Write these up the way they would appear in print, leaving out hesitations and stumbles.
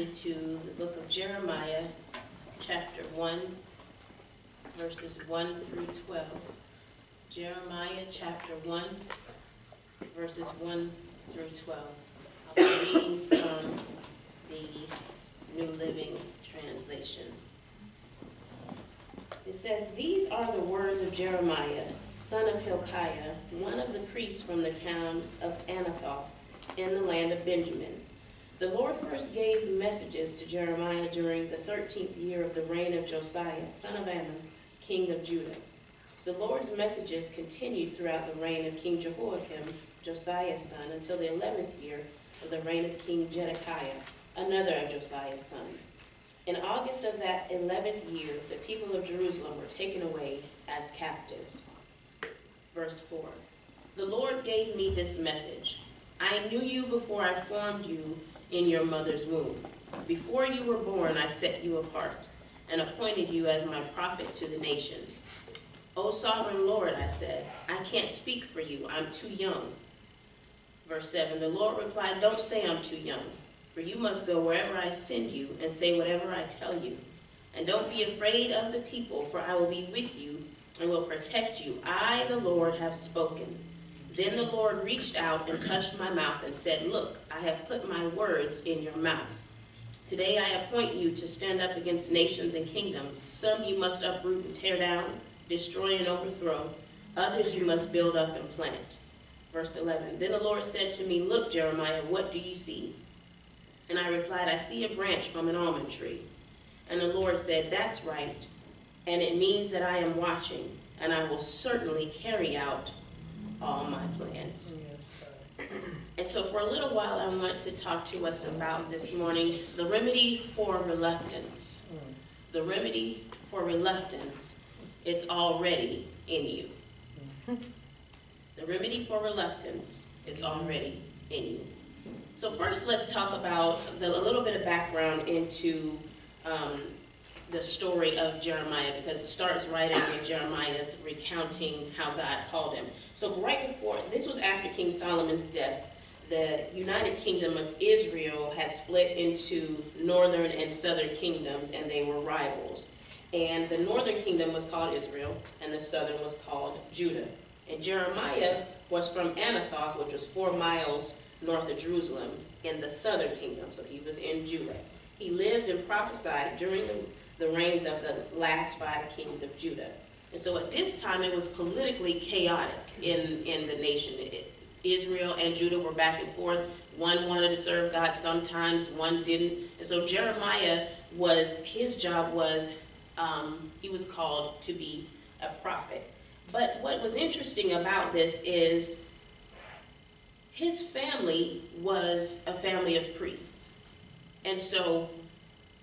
me to the book of Jeremiah, chapter 1, verses 1 through 12. Jeremiah, chapter 1, verses 1 through 12. I'll be reading from the New Living Translation. It says, "These are the words of Jeremiah, son of Hilkiah, one of the priests from the town of Anathoth in the land of Benjamin. The Lord first gave messages to Jeremiah during the 13th year of the reign of Josiah, son of Ammon, king of Judah. The Lord's messages continued throughout the reign of King Jehoiakim, Josiah's son, until the 11th year of the reign of King Zedekiah, another of Josiah's sons. In August of that 11th year, the people of Jerusalem were taken away as captives." Verse 4, "The Lord gave me this message. I knew you before I formed you in your mother's womb. Before you were born, I set you apart and appointed you as my prophet to the nations. O sovereign Lord, I said, I can't speak for you. I'm too young." Verse 7, "The Lord replied, don't say I'm too young, for you must go wherever I send you and say whatever I tell you. And don't be afraid of the people, for I will be with you and will protect you. I, the Lord, have spoken." Then the Lord reached out and touched my mouth and said, "Look, I have put my words in your mouth. Today I appoint you to stand up against nations and kingdoms. Some you must uproot and tear down, destroy and overthrow. Others you must build up and plant." Verse 11, "Then the Lord said to me, Look, Jeremiah, what do you see?" And I replied, "I see a branch from an almond tree." And the Lord said, "That's right. And it means that I am watching, and I will certainly carry out all my plans." And so for a little while, I want to talk to us about this morning, the remedy for reluctance. The remedy for reluctance, it's already in you. The remedy for reluctance is already in you. So first, let's talk about a little bit of background into the story of Jeremiah, because it starts right in with Jeremiah's recounting how God called him. So right before, this was after King Solomon's death, the United Kingdom of Israel had split into northern and southern kingdoms, and they were rivals. And the northern kingdom was called Israel, and the southern was called Judah. And Jeremiah was from Anathoth, which was 4 miles north of Jerusalem, in the southern kingdom, so he was in Judah. He lived and prophesied during the reigns of the last 5 kings of Judah. And so at this time, it was politically chaotic in the nation. Israel and Judah were back and forth. One wanted to serve God sometimes, one didn't. And so Jeremiah his job was, he was called to be a prophet. But what was interesting about this is his family was a family of priests. And so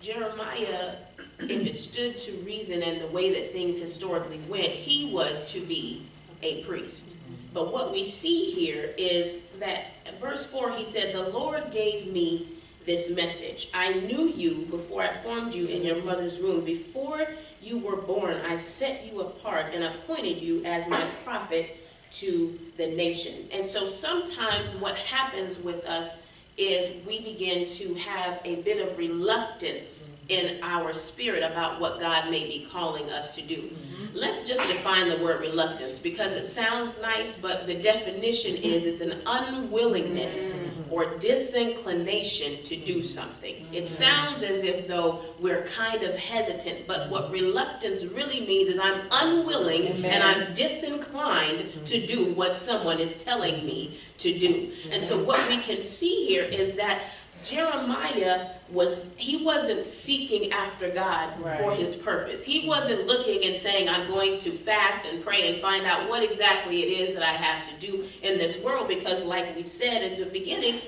Jeremiah, if it stood to reason and the way that things historically went, he was to be a priest. But what we see here is that at verse 4, he said, "The Lord gave me this message. I knew you before I formed you in your mother's womb. Before you were born, I set you apart and appointed you as my prophet to the nation." And so sometimes what happens with us is we begin to have a bit of reluctance in our spirit about what God may be calling us to do. Let's just define the word reluctance, because it sounds nice, but the definition is it's an unwillingness or disinclination to do something. It sounds as if though we're kind of hesitant, but what reluctance really means is I'm unwilling and I'm disinclined to do what someone is telling me to do. And so what we can see here is that Jeremiah wasn't seeking after God for his purpose. He wasn't looking and saying, I'm going to fast and pray and find out what exactly it is that I have to do in this world, because like we said in the beginning,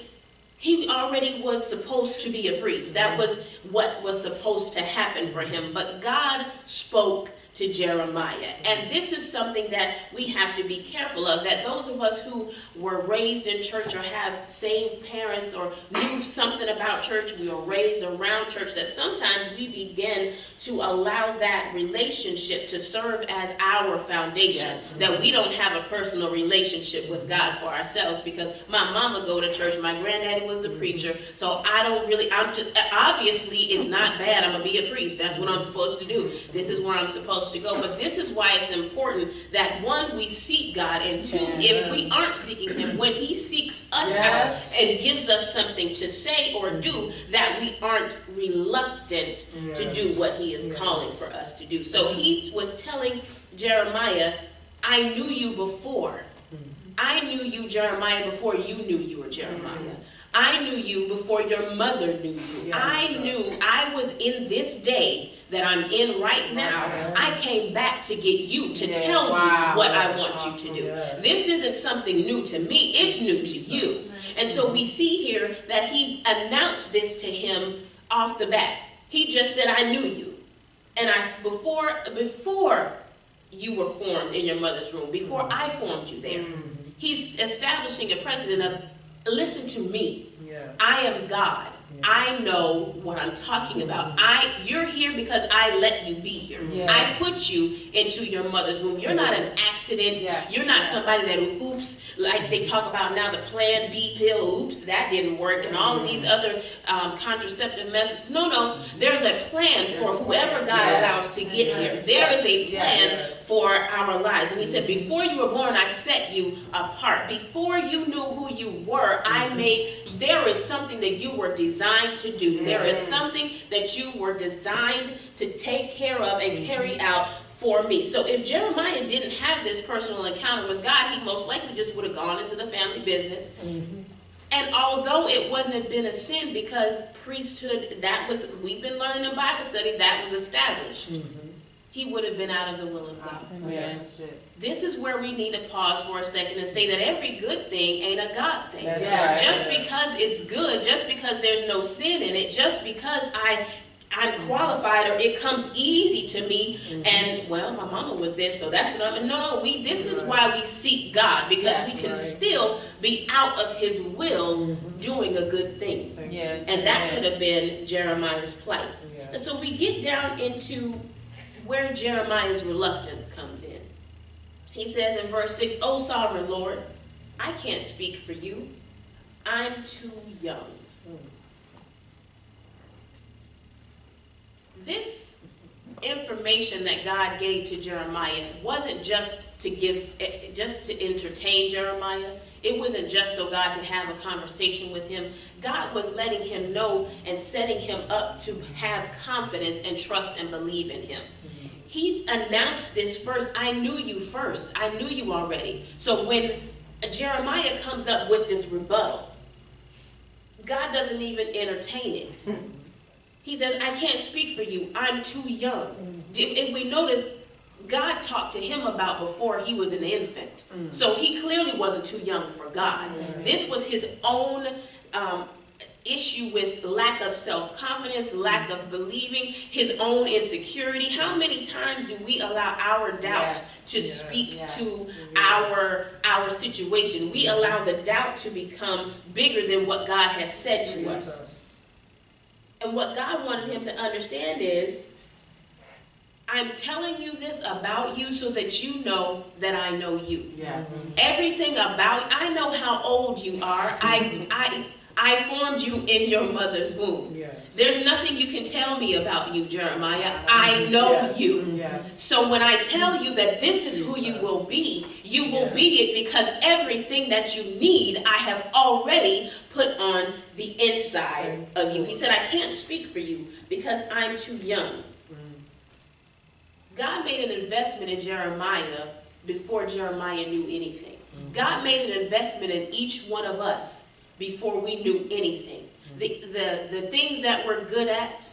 he already was supposed to be a priest. That was what was supposed to happen for him. But God spoke to Jeremiah. And this is something that we have to be careful of, that those of us who were raised in church or have saved parents or knew something about church, we were raised around church, that sometimes we begin to allow that relationship to serve as our foundation. Yes. That we don't have a personal relationship with God for ourselves, because my mama go to church, my granddaddy was the preacher, so obviously it's not bad, I'm going to be a priest, that's what I'm supposed to do, this is where I'm supposed to go. But this is why it's important that, one, we seek God, and two, if we aren't seeking him, when he seeks us out and gives us something to say or do, that we aren't reluctant to do what he is calling for us to do. So he was telling Jeremiah, I knew you before. I knew you, Jeremiah, before you knew you were Jeremiah. I knew you before your mother knew you. Yes. I knew I was in this day that I'm in right now. I came back to get you, to tell you what I want you to do. This isn't something new to me, it's new to you. And so we see here that he announced this to him off the bat. He just said, I knew you. And before you were formed in your mother's womb, before I formed you there. He's establishing a precedent of, listen to me. I am God. I know what I'm talking about. You're here because I let you be here. I put you into your mother's womb. You're not an accident. You're not somebody that, oops, like they talk about now, the Plan B pill, oops, that didn't work, and all of these other contraceptive methods. No, there's a plan for whoever God allows to get here. There is a plan for our lives. And he said, before you were born, I set you apart. Before you knew who you were, there is something that you were designed to do. There is something that you were designed to take care of and carry out for me. So if Jeremiah didn't have this personal encounter with God, he most likely just would have gone into the family business. And although it wouldn't have been a sin, because priesthood, we've been learning in Bible study, that was established. He would have been out of the will of God. This is where we need to pause for a second and say that every good thing ain't a God thing. Just because it's good, just because there's no sin in it, just because I'm qualified or it comes easy to me, and well, my mama was this, so that's what I'm. No, this is why we seek God, because we can still be out of his will doing a good thing. And that could have been Jeremiah's plight. And so we get down into where Jeremiah's reluctance comes in. He says in verse 6, O sovereign Lord, I can't speak for you. I'm too young. This information that God gave to Jeremiah wasn't just to entertain Jeremiah. It wasn't just so God could have a conversation with him. God was letting him know and setting him up to have confidence and trust and believe in him. He announced this first. I knew you first. I knew you already. So when Jeremiah comes up with this rebuttal, God doesn't even entertain it. He says, I can't speak for you. I'm too young. If we notice, God talked to him about before he was an infant. So he clearly wasn't too young for God. This was his own issue with lack of self-confidence, lack of believing, his own insecurity. How many times do we allow our doubt to speak to our situation? We allow the doubt to become bigger than what God has said to us. And what God wanted him to understand is, I'm telling you this about you so that you know that I know you. Everything about, I know how old you are. I formed you in your mother's womb. There's nothing you can tell me about you, Jeremiah. I know you. So when I tell you that this is who you will be it, because everything that you need, I have already put on the inside of you. He said, I can't speak for you because I'm too young. God made an investment in Jeremiah before Jeremiah knew anything. God made an investment in each one of us before we knew anything. The things that we're good at,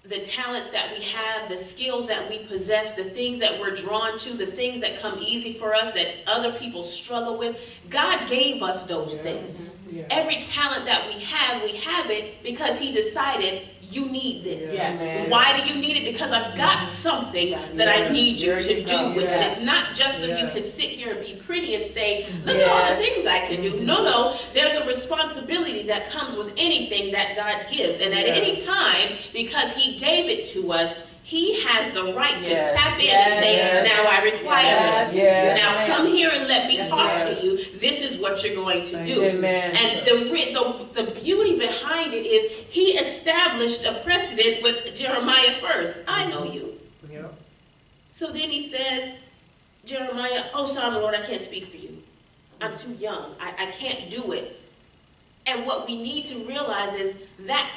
the talents that we have, the skills that we possess, the things that we're drawn to, the things that come easy for us that other people struggle with. God gave us those things. Yes. Every talent that we have it because he decided you need this. Yes. Why do you need it? Because I've got something that I need you to do with it. It's not just so you can sit here and be pretty and say, look at all the things I can do. No, there's a responsibility that comes with anything that God gives. And at any time, because he gave it to us, he has the right to tap in and say, now I require it. Now come here and let me talk to you. This is what you're going to do. Amen. And the beauty behind it is he established a precedent with Jeremiah first. I know you. Yep. So then he says, Jeremiah, oh, sovereign Lord, I can't speak for you. I'm too young. I can't do it. And what we need to realize is that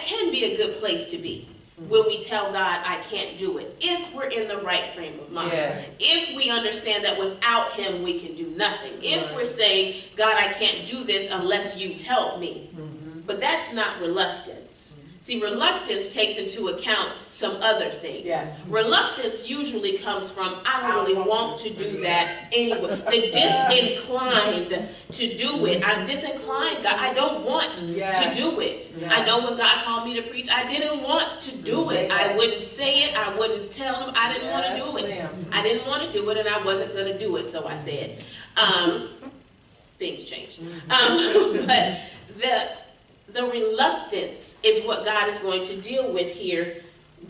can be a good place to be. When we tell God, I can't do it. If we're in the right frame of mind. Yes. If we understand that without him, we can do nothing. If we're saying, God, I can't do this unless you help me. Mm-hmm. But that's not reluctance. See, reluctance takes into account some other things. Yes. Reluctance usually comes from, I don't really want to do that anyway. The disinclined to do it. I'm disinclined. God, I don't want to do it. Yes. I know when God called me to preach, I didn't want to do it. I wouldn't say it. I wouldn't tell them. I didn't want to do it. I didn't want to do it, and I wasn't going to do it, so I said. Things changed. But the reluctance is what God is going to deal with here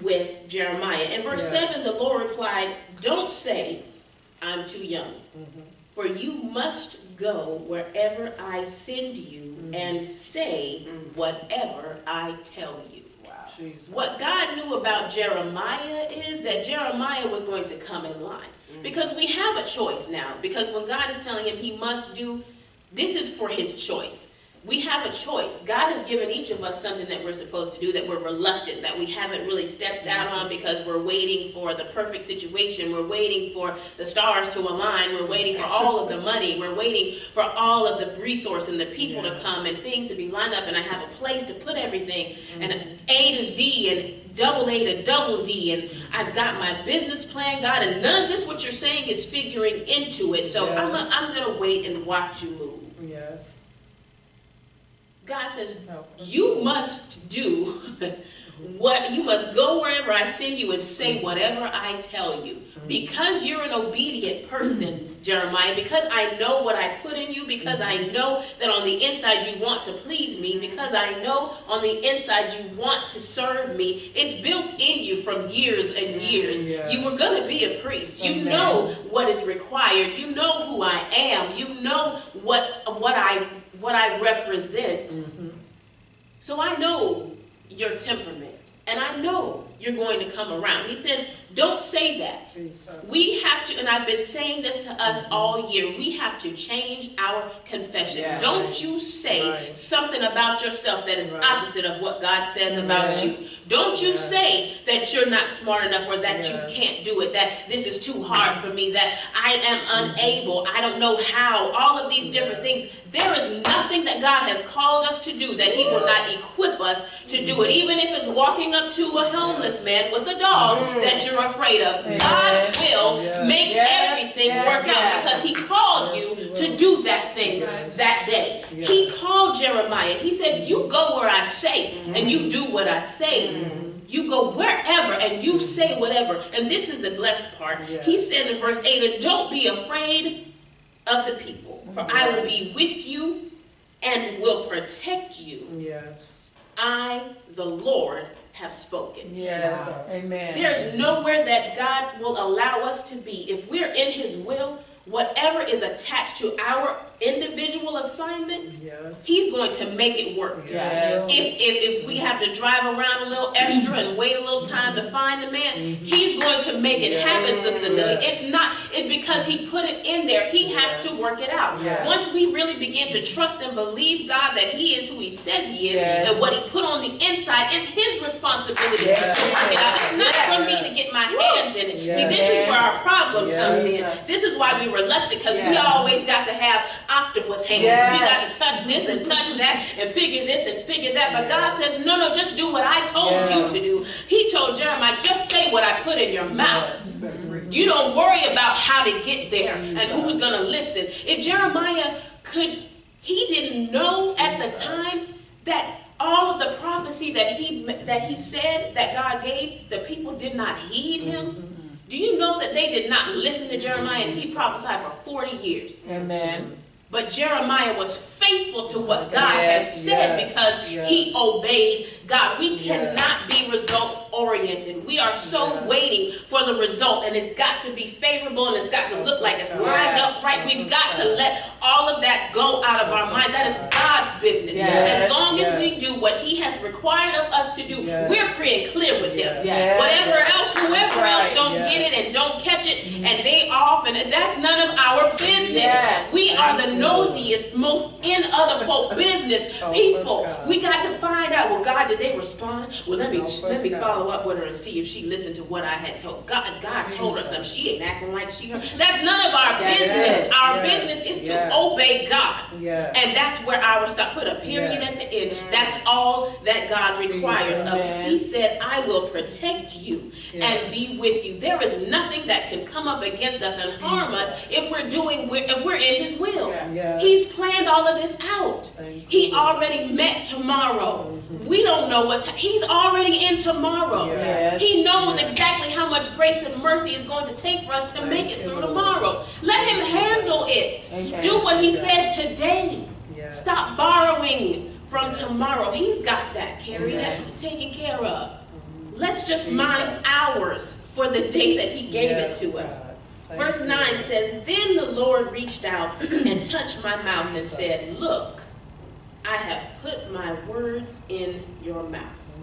with Jeremiah. In verse 7, the Lord replied, don't say, I'm too young, for you must go wherever I send you and say whatever I tell you. Wow. What God knew about Jeremiah is that Jeremiah was going to come in line. Because we have a choice now. Because when God is telling him he must do, this is for his choice. We have a choice. God has given each of us something that we're supposed to do that we're reluctant, that we haven't really stepped out on because we're waiting for the perfect situation. We're waiting for the stars to align. We're waiting for all of the money. We're waiting for all of the resource and the people to come and things to be lined up. And I have a place to put everything and A to Z and double A to double Z. And I've got my business plan, God, and none of this, what you're saying, is figuring into it. So I'm going to wait and watch you move. Yes. God says, you must do what, you must go wherever I send you and say whatever I tell you. Because you're an obedient person, Jeremiah, because I know what I put in you, because I know that on the inside you want to please me, because I know on the inside you want to serve me, it's built in you from years and years. You were going to be a priest. You know what is required. You know who I am. You know what I represent. So I know your temperament, and I know you're going to come around. He said, don't say that. We have to, and I've been saying this to us all year, we have to change our confession. Don't you say something about yourself that is opposite of what God says about you. Don't you say that you're not smart enough or that you can't do it, that this is too hard for me, that I am unable, I don't know how, all of these different things. There is nothing that God has called us to do that he will not equip us to do it. Even if it's walking up to a homeless man with a dog that you're afraid of. God will make everything work out because he called you to do that thing that day. He called Jeremiah. He said, you go where I say and you do what I say. You go wherever and you say whatever. And this is the blessed part. He said in verse 8, and don't be afraid of the people, for I will be with you and will protect you. I, the Lord, have spoken. Amen. There's nowhere that God will allow us to be. If we're in his will, whatever is attached to our individual assignment, he's going to make it work. If we have to drive around a little extra and wait a little time to find the man, he's going to make it happen, Sister Lily. It's because he put it in there. He has to work it out. Once we really begin to trust and believe God that he is who he says he is, and what he put on the inside is his responsibility to work it out. It's not for me to get my hands in it. See, this is where our problem comes in. This is why we're reluctant, because we always got to have octopus hands. Yes. We got to touch this and touch that and figure this and figure that. But God says, no, just do what I told you to do. He told Jeremiah, just say what I put in your mouth. You don't worry about how to get there and who's going to listen. If Jeremiah he didn't know at the time that all of the prophecy that he said that God gave, the people did not heed him. Do you know that they did not listen to Jeremiah, and he prophesied for 40 years? Amen. But Jeremiah was faithful to what God had said because he obeyed God. We cannot be results oriented. We are so waiting for the result, and it's got to be favorable, and it's got to look like it's lined up right. We've got to let all of that go out of our mind. That is God's business. As long as we do what he has required of us to do, we're free and clear with him. Whatever else, whoever else don't get it and don't catch it, and they off, and that's none of our business. We are the nosiest, most in other folk business people. We got to find out, well, God, did they respond? Well, let me follow up with her and see if she listened to what I had told. God told her something. She ain't acting like she heard. That's none of our business. Our business is to obey God. And that's where our stop. Put a period at the end. That's all that God requires of us. He said, I will protect you and be with you. There is nothing that can come up against us and harm us if we're in his will. He's planned all of this out. He already met tomorrow. We don't know he's already in tomorrow. He knows exactly how much grace and mercy is going to take for us to make it through tomorrow. Let him handle it. Do what he said today. Stop borrowing from tomorrow. He's got that taken care of. Let's just mind ours for the day that he gave it to us. Verse 9 says, then the Lord reached out and touched my mouth and said, look, I have put my words in your mouth.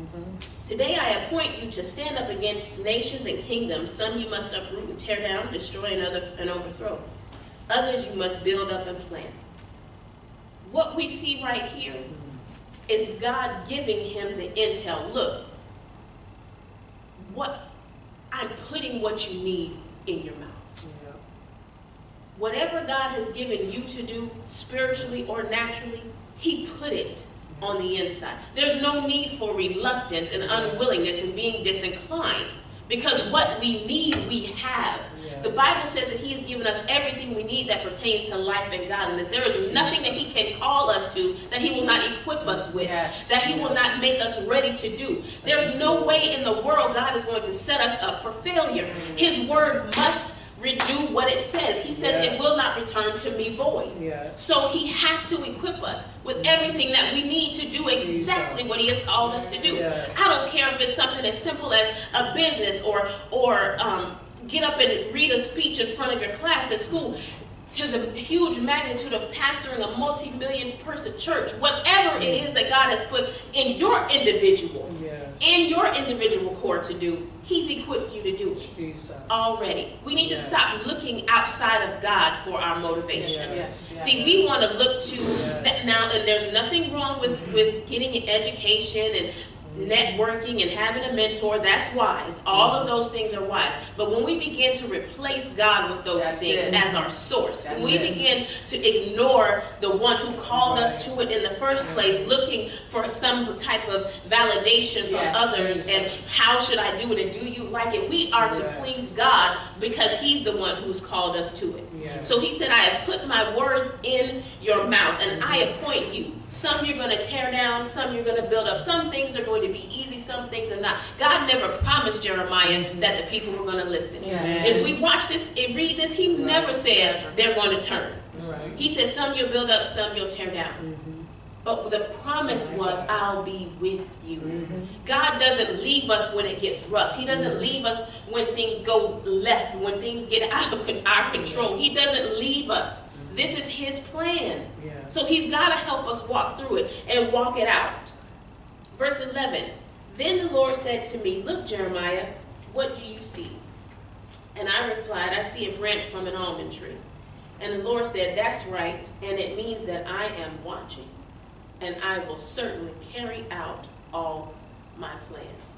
Today I appoint you to stand up against nations and kingdoms. Some you must uproot and tear down, destroy and overthrow. Others you must build up and plant. What we see right here is God giving him the intel. Look, I'm putting what you need in your mouth. Whatever God has given you to do, spiritually or naturally, he put it on the inside. There's no need for reluctance and unwillingness and being disinclined, because what we need, we have. The Bible says that he has given us everything we need that pertains to life and godliness. There is nothing that he can call us to that he will not equip us with, that he will not make us ready to do. There's no way in the world God is going to set us up for failure. His word must do what it says. He says it will not return to me void. So he has to equip us with everything that we need to do exactly what he has called us to do. I don't care if it's something as simple as a business or get up and read a speech in front of your class at school, to the huge magnitude of pastoring a multi-million person church. Whatever it is that God has put in your individual core to do, he's equipped you to do it already. We need to stop looking outside of God for our motivation. See, we want to look to that now, and there's nothing wrong with getting an education and networking and having a mentor. That's wise. All of those things are wise. But when we begin to replace God with those things as our source, when we begin to ignore the one who called us to it in the first place, looking for some type of validation from others, and how should I do it, and do you like it? We are to please God because he's the one who's called us to it. So he said, I have put my words in your mouth, and I appoint you. Some you're going to tear down, some you're going to build up. Some things are going to be easy, some things are not. God never promised Jeremiah that the people were going to listen. If we watch this and read this, he never said they're going to turn. He said some you'll build up, some you'll tear down. But the promise was, I'll be with you. God doesn't leave us when it gets rough. He doesn't leave us when things go left, when things get out of our control. He doesn't leave us. This is his plan. So he's got to help us walk through it and walk it out. Verse 11, then the Lord said to me, look, Jeremiah, what do you see? And I replied, I see a branch from an almond tree. And the Lord said, that's right, and it means that I am watching, and I will certainly carry out all my plans.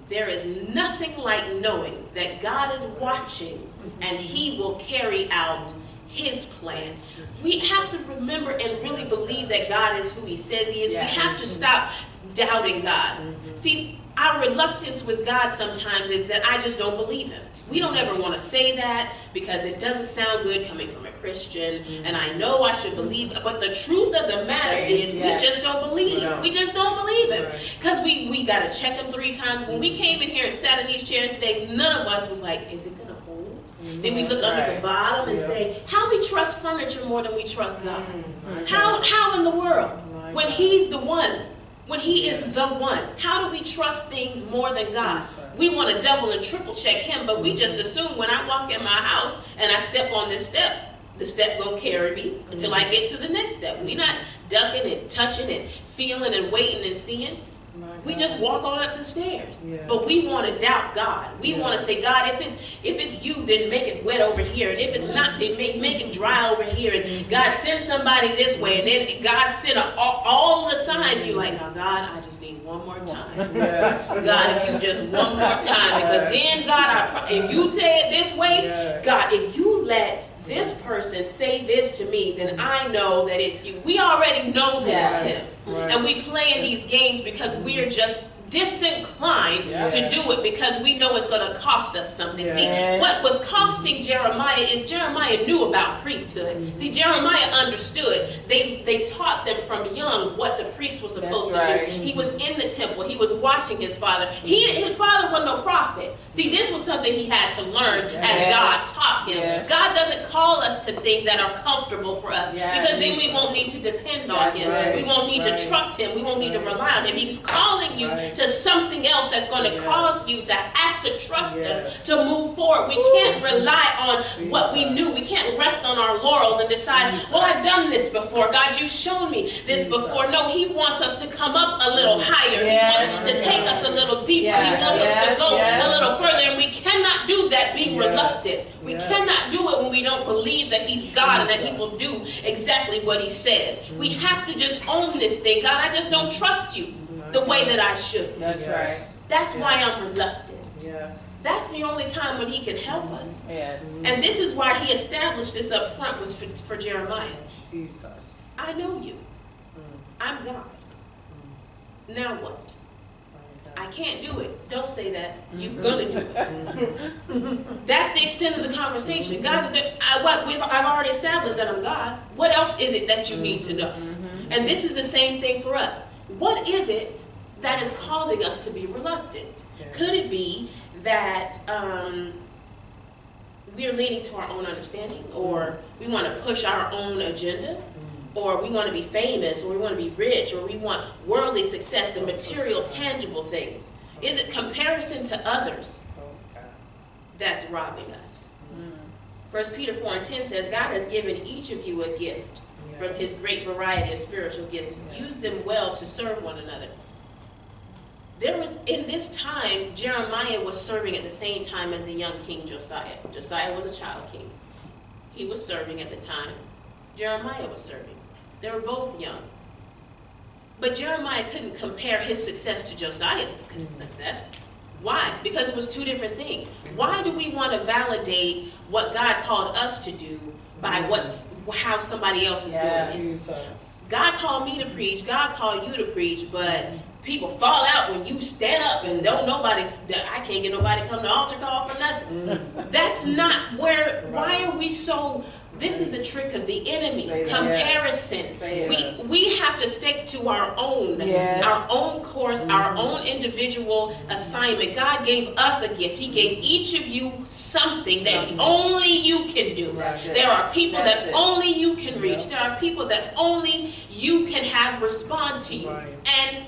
There is nothing like knowing that God is watching and he will carry out his plan. We have to remember and really believe that God is who he says he is. Yes. We have to stop doubting God. See, our reluctance with God sometimes is that I just don't believe him. We don't ever want to say that because it doesn't sound good coming from a Christian, and I know I should believe, but the truth of the matter is we just don't believe. We just don't believe him because we got to check him 3 times. When we came in here and sat in these chairs today, none of us was like, is it going to hold? Then we look up at the bottom and say, how we trust furniture more than we trust God? How in the world? When he's the one. When he is the one, how do we trust things more than God? We want to double and triple check him, but we just assume when I walk in my house and I step on this step, the step gonna carry me until I get to the next step. We're not ducking and touching and feeling and waiting and seeing. We just walk on up the stairs. But we want to doubt God. We want to say, God, if it's you, then make it wet over here. And if it's not, then make it dry over here. And God, send somebody this way. And then God sent all the signs. You're like, now, God, I just need one more time. God, if you just one more time. Because then, God, if you say it this way, God, if you let this person say this to me, then I know that it's you. We already know that it's him. And we play in these games because we're just disinclined to do it because we know it's going to cost us something. See, what was costing Jeremiah is Jeremiah knew about priesthood. See, Jeremiah understood. They taught them from young what the priest was supposed to do. He was in the temple. He was watching his father. His father was no prophet. See, this was something he had to learn as God taught him. God doesn't call us to things that are comfortable for us because then we won't need to depend on him. We won't need to trust him. We won't need to rely on him. He's calling you to something else that's going to cause you to have to trust him to move forward. We can't rely on what we knew. We can't rest on our laurels and decide, well, I've done this before. God, you've shown me this before. No, he wants us to come up a little higher. He wants to take us a little deeper. He wants us to go a little further. And we cannot do that being reluctant. We cannot do it when we don't believe that he's God and that he will do exactly what he says. We have to just own this thing. God, I just don't trust you the way that I should. That's right. That's why I'm reluctant. That's the only time when he can help us. And this is why he established this up front was for Jeremiah. I know you. I'm God. Now what? I can't do it. Don't say that. You're gonna do it. That's the extent of the conversation. God, I've already established that I'm God. What else is it that you need to know? And this is the same thing for us. What is it that is causing us to be reluctant? Could it be that we're leaning to our own understanding, or we want to push our own agenda, or we want to be famous, or we want to be rich, or we want worldly success, the material, tangible things? Is it comparison to others that's robbing us? 1 Peter 4:10 says, God has given each of you a gift from his great variety of spiritual gifts. Use them well to serve one another. In this time, Jeremiah was serving at the same time as the young king Josiah. Josiah was a child king. He was serving at the time. Jeremiah was serving. They were both young. But Jeremiah couldn't compare his success to Josiah's success. Why? Because it was two different things. Why do we want to validate what God called us to do by how somebody else is doing it? God called me to preach. God called you to preach, but people fall out when you stand up and I can't get nobody to come to altar call for nothing. That's not why are we so, this is a trick of the enemy. Comparison. We have to stick to our own course, our own individual assignment. God gave us a gift. He gave each of you something that only you can do. There are people that only you can reach. There are people that only you can have respond to you. And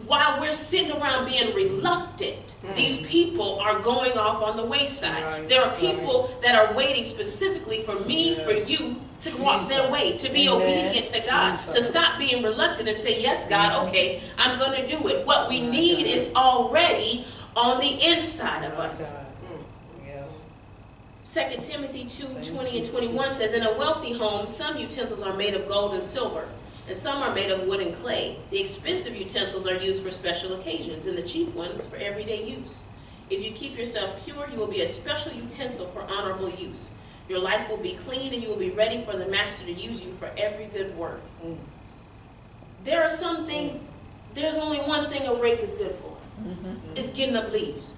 while we're sitting around being reluctant, these people are going off on the wayside. There are people that are waiting specifically for me, for you, to walk their way, to be obedient to God, to stop being reluctant and say, yes, God, okay, I'm going to do it. What we need is already on the inside of us. 2 Timothy 2:20 and 21 says, in a wealthy home, some utensils are made of gold and silver, and some are made of wood and clay. The expensive utensils are used for special occasions, and the cheap ones for everyday use. If you keep yourself pure, you will be a special utensil for honorable use, Your life will be clean and you will be ready for the Master to use you for every good work. There are some things, there's only one thing a rake is good for. It's getting up leaves.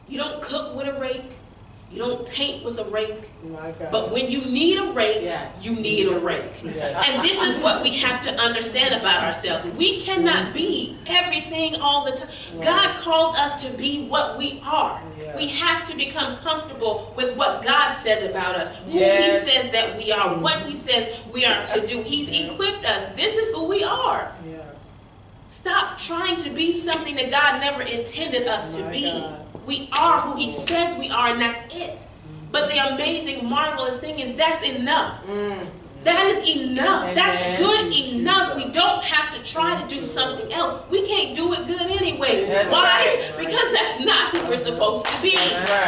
You don't cook with a rake. You don't paint with a rake. But when you need a rake, you need a rake. And this is what we have to understand about ourselves. We cannot be everything all the time. God called us to be what we are. We have to become comfortable with what God says about us, who He says that we are, what He says we are to do. He's equipped us. This is who we are. Stop trying to be something that God never intended us to be. We are who He says we are, and that's it. But the amazing, marvelous thing is that's enough. That is enough. That's good enough. We don't have to try to do something else. We can't do it good anyway. Why? Because that's not who we're supposed to be.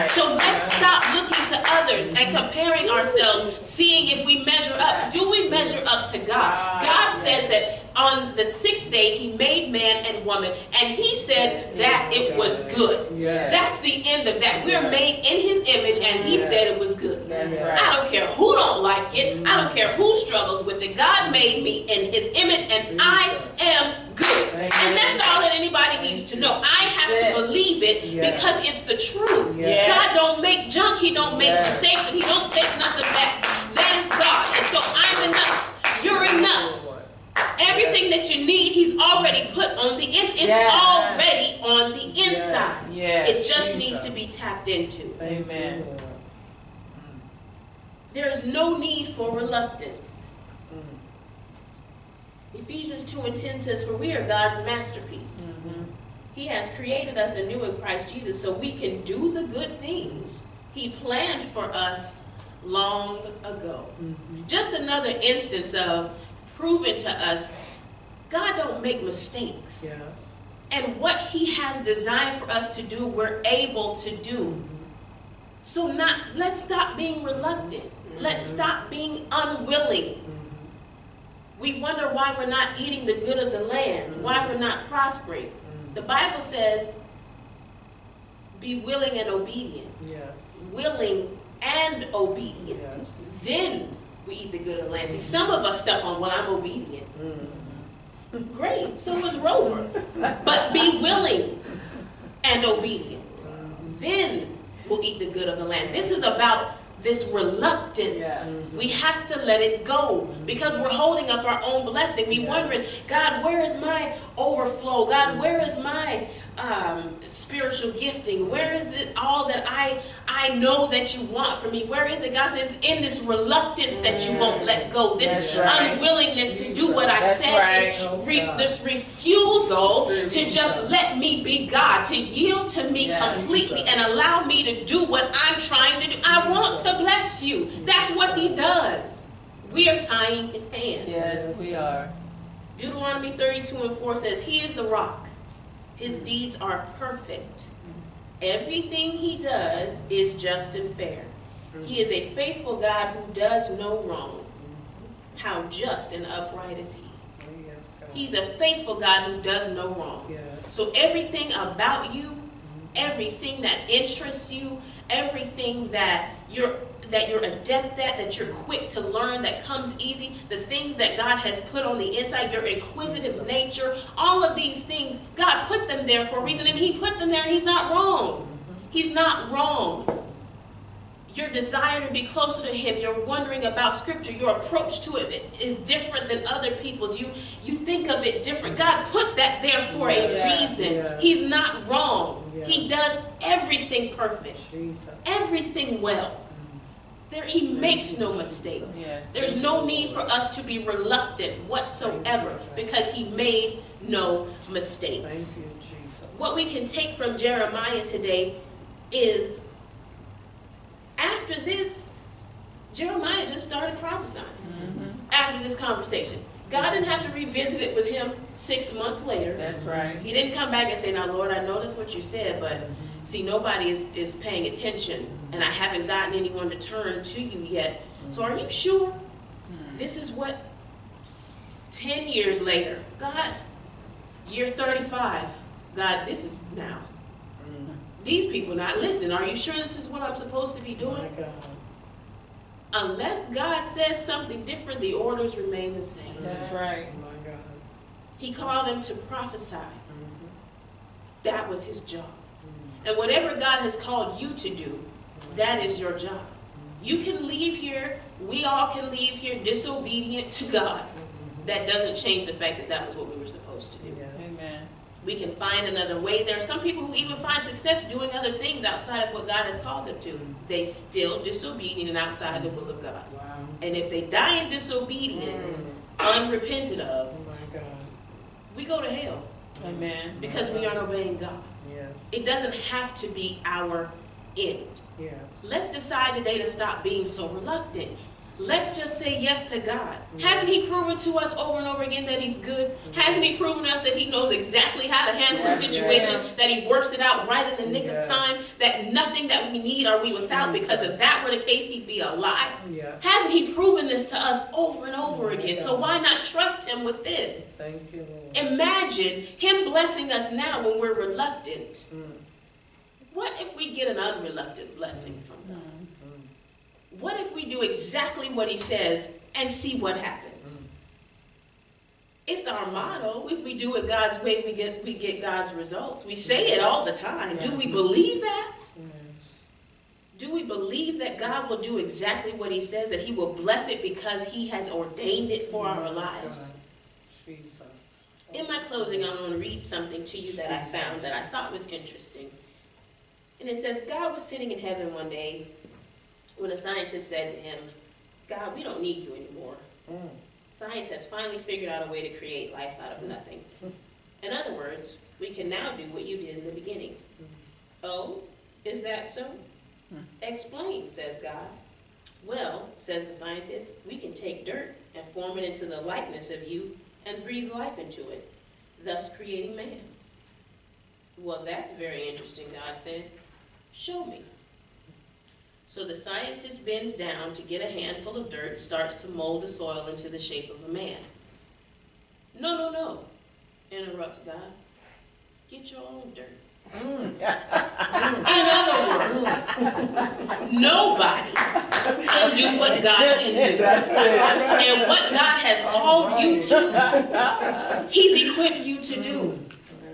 So let's stop looking to others and comparing ourselves, seeing if we measure up. Do we measure up to God? God says that on the 6th day, He made man and woman, and He said that it was good. That's the end of that. We're made in His image, and He said it was good. I don't care who don't like it. I don't care who struggles with it. God made me in His image, and I am good. And that's all that anybody needs to know. I have to believe it because it's the truth. God don't make junk. He don't make mistakes, and He don't take nothing back. That is God. And so I'm enough. You're enough. Everything that you need, He's already put on the inside. It's already on the inside. It just needs to be tapped into. Amen. There's no need for reluctance. Ephesians 2:10 says, "For we are God's masterpiece. He has created us anew in Christ Jesus so we can do the good things He planned for us long ago." Just another instance of proving to us God don't make mistakes. And what He has designed for us to do, we're able to do. So let's stop being reluctant. Let's stop being unwilling. We wonder why we're not eating the good of the land, why we're not prospering. The Bible says, be willing and obedient. Willing and obedient. Then we eat the good of the land. See, some of us stuck on, well, I'm obedient. Great, so is Rover. But be willing and obedient. Then we'll eat the good of the land. This is about this reluctance. We have to let it go because we're holding up our own blessing. We wondering, God, where is my overflow? God, where is my spiritual gifting? Where is it all that I know that you want for me? Where is it? God says, in this reluctance that you won't let go, this unwillingness to do what I said, this refusal to just let me be God, to yield to me completely and allow me to do what I'm trying to do. I want to bless you. That's what He does. We are tying His hands. Yes, we are. Deuteronomy 32:4 says, He is the rock. His deeds are perfect. Everything He does is just and fair. He is a faithful God who does no wrong. How just and upright is He? He's a faithful God who does no wrong. So everything about you, everything that interests you, everything that you're adept at, that you're quick to learn, that comes easy, the things that God has put on the inside, your inquisitive nature, all of these things, God put them there for a reason, and He put them there, and He's not wrong. He's not wrong. Your desire to be closer to Him, you're wondering about Scripture, your approach to it is different than other people's. You think of it different. God put that there for a reason. He's not wrong. He does everything perfect, everything well. He makes no mistakes. There's no need for us to be reluctant whatsoever because He made no mistakes. Thank you, Jesus. What we can take from Jeremiah today is after this, Jeremiah just started prophesying after this conversation. God didn't have to revisit it with him 6 months later. That's right. He didn't come back and say, now, Lord, I noticed what you said, but see, nobody is paying attention, and I haven't gotten anyone to turn to you yet. So are you sure? This is what, 10 years later, God, year 35, God, this is now. These people not listening. Are you sure this is what I'm supposed to be doing? Unless God says something different, the orders remain the same. That's right. Oh my God. He called him to prophesy. Mm-hmm. That was his job. Mm-hmm. And whatever God has called you to do, that is your job. You can leave here, we all can leave here disobedient to God. That doesn't change the fact that that was what we were supposed to do. Yes. Amen. We can find another way. There are some people who even find success doing other things outside of what God has called them to. They still disobedient and outside the will of God. Wow. And if they die in disobedience, unrepented of, Oh my God. we go to hell Amen. because we aren't obeying God. Yes. It doesn't have to be our end. Yes. Let's decide today to stop being so reluctant. Let's just say yes to God. Hasn't He proven to us over and over again that He's good? Hasn't He proven to us that He knows exactly how to handle the situation, that He works it out right in the nick of time, that nothing that we need are we without, because if that were the case, He'd be a lie? Yeah. Hasn't He proven this to us over and over again? So why not trust Him with this? Thank you, Lord. Imagine Him blessing us now when we're reluctant. Mm. What if we get an unreluctant blessing from God? What if we do exactly what He says and see what happens? It's our motto. If we do it God's way, we get God's results. We say it all the time. Do we believe that? Yes. Do we believe that God will do exactly what He says, that He will bless it because He has ordained it for our lives? God. Jesus. In my closing, I'm going to read something to you that I found that I thought was interesting. And it says, God was sitting in heaven one day when a scientist said to him, God, we don't need you anymore. Mm. Science has finally figured out a way to create life out of nothing. In other words, we can now do what you did in the beginning. Oh, is that so? Explain, says God. Well, says the scientist, we can take dirt and form it into the likeness of you and breathe life into it, thus creating man. Well, that's very interesting, God said. Show me. So the scientist bends down to get a handful of dirt and starts to mold the soil into the shape of a man. No, no, no, interrupts God. Get your own dirt. In other words, nobody can do what God can do. And what God has called you to, He's equipped you to do.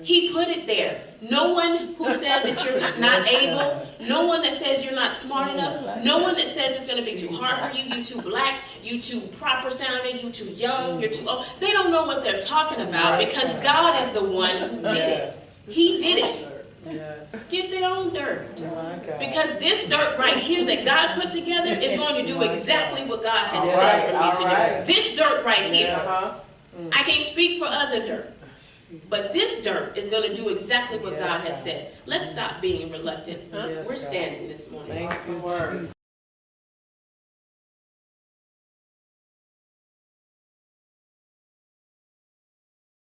He put it there. No one who says that you're not able, no one that says you're not smart enough, no one that says it's going to be too hard for you, you too black, you too proper sounding, you too young, you're too old. They don't know what they're talking about because God is the one who did it. He did it. Get their own dirt. Because this dirt right here that God put together is going to do exactly what God has said for me to do. This dirt right here. I can't speak for other dirt. But this dirt is going to do exactly what God has said. Let's stop being reluctant. We're standing this morning. Thank you, Word.